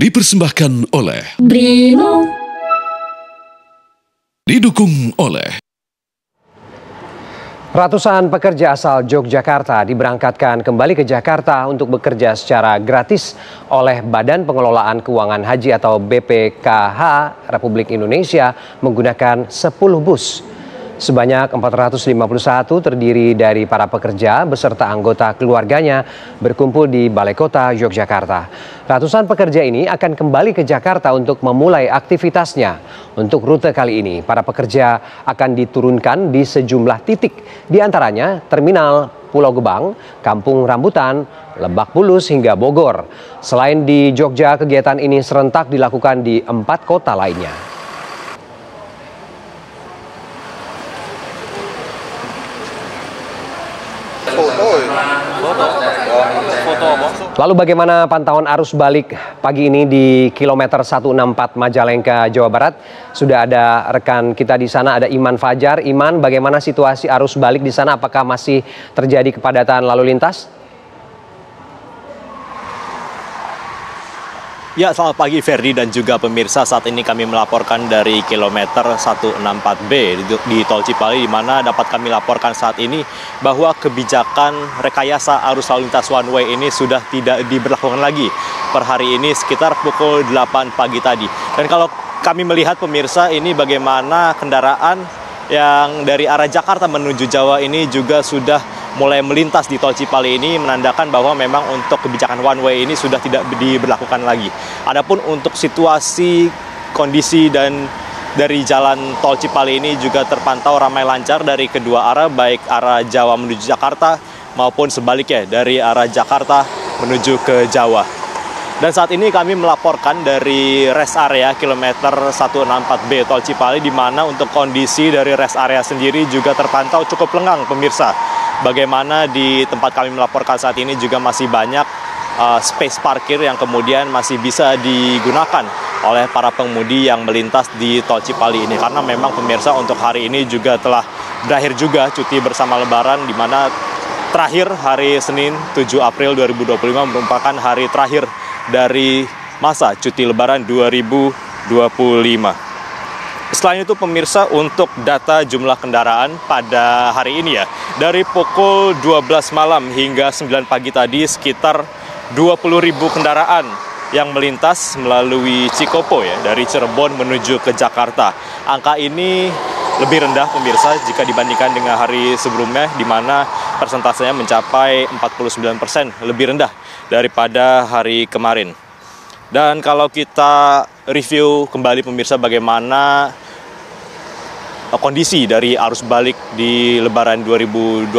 Dipersembahkan oleh Brimo. Didukung oleh ratusan pekerja asal Yogyakarta diberangkatkan kembali ke Jakarta untuk bekerja secara gratis oleh Badan Pengelolaan Keuangan Haji atau BPKH Republik Indonesia menggunakan 10 bus. Sebanyak 451 terdiri dari para pekerja beserta anggota keluarganya berkumpul di Balai Kota Yogyakarta. Ratusan pekerja ini akan kembali ke Jakarta untuk memulai aktivitasnya. Untuk rute kali ini, para pekerja akan diturunkan di sejumlah titik, di antaranya Terminal Pulau Gebang, Kampung Rambutan, Lebak Bulus hingga Bogor. Selain di Jogja, kegiatan ini serentak dilakukan di 4 kota lainnya. Lalu bagaimana pantauan arus balik pagi ini di kilometer 164 Majalengka, Jawa Barat? Sudah ada rekan kita di sana, ada Iman Fajar. Iman, bagaimana situasi arus balik di sana? Apakah masih terjadi kepadatan lalu lintas? Ya, selamat pagi Ferdi dan juga pemirsa. Saat ini kami melaporkan dari kilometer 164B di Tol Cipali, di mana dapat kami laporkan saat ini bahwa kebijakan rekayasa arus lalu lintas one way ini sudah tidak diberlakukan lagi per hari ini sekitar pukul 8 pagi tadi. Dan kalau kami melihat pemirsa ini bagaimana kendaraan yang dari arah Jakarta menuju Jawa ini juga sudah mulai melintas di Tol Cipali ini, menandakan bahwa memang untuk kebijakan one way ini sudah tidak diberlakukan lagi. Adapun untuk situasi kondisi dan dari jalan Tol Cipali ini juga terpantau ramai lancar dari kedua arah, baik arah Jawa menuju Jakarta maupun sebaliknya dari arah Jakarta menuju ke Jawa. Dan saat ini kami melaporkan dari rest area kilometer 164B Tol Cipali, di mana untuk kondisi dari rest area sendiri juga terpantau cukup lengang pemirsa. Bagaimana di tempat kami melaporkan saat ini juga masih banyak space parkir yang kemudian masih bisa digunakan oleh para pengemudi yang melintas di Tol Cipali ini. Karena memang pemirsa untuk hari ini juga telah berakhir juga cuti bersama Lebaran, di mana terakhir hari Senin 7 April 2025 merupakan hari terakhir dari masa cuti Lebaran 2025. Selain itu pemirsa, untuk data jumlah kendaraan pada hari ini ya, dari pukul 12 malam hingga 9 pagi tadi sekitar 20.000 kendaraan yang melintas melalui Cikopo ya, dari Cirebon menuju ke Jakarta. Angka ini lebih rendah pemirsa jika dibandingkan dengan hari sebelumnya, di mana persentasenya mencapai 49%, lebih rendah daripada hari kemarin. Dan kalau kita review kembali pemirsa bagaimana kondisi dari arus balik di Lebaran 2025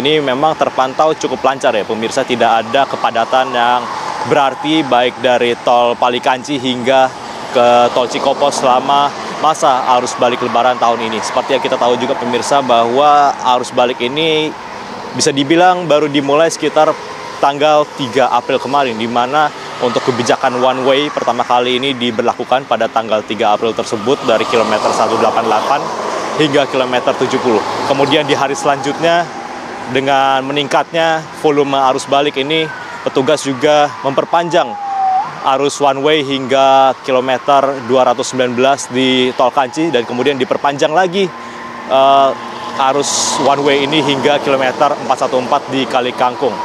ini, memang terpantau cukup lancar ya pemirsa. Tidak ada kepadatan yang berarti baik dari tol Palikanci hingga ke tol Cikopo selama masa arus balik Lebaran tahun ini. Seperti yang kita tahu juga pemirsa bahwa arus balik ini bisa dibilang baru dimulai sekitar tanggal 3 April kemarin, di mana untuk kebijakan one way pertama kali ini diberlakukan pada tanggal 3 April tersebut dari kilometer 188 hingga kilometer 70. Kemudian di hari selanjutnya dengan meningkatnya volume arus balik ini, petugas juga memperpanjang arus one way hingga kilometer 219 di Tol Kanci, dan kemudian diperpanjang lagi arus one way ini hingga kilometer 414 di Kali Kangkung.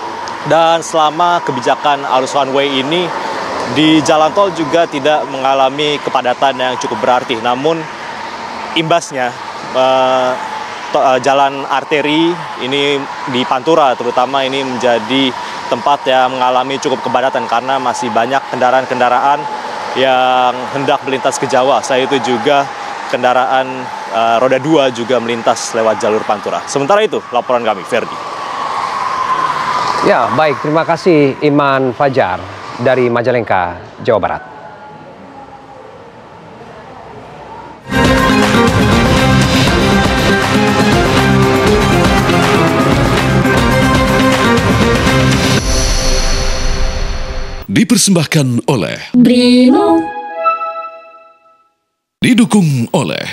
Dan selama kebijakan arus one way ini, di jalan tol juga tidak mengalami kepadatan yang cukup berarti. Namun imbasnya jalan arteri ini di Pantura terutama ini menjadi tempat yang mengalami cukup kepadatan karena masih banyak kendaraan-kendaraan yang hendak melintas ke Jawa. Selain itu juga kendaraan roda 2 juga melintas lewat jalur Pantura. Sementara itu laporan kami, Ferdi. Ya, baik. Terima kasih Iman Fajar dari Majalengka, Jawa Barat. dipersembahkan oleh Brimo. Didukung oleh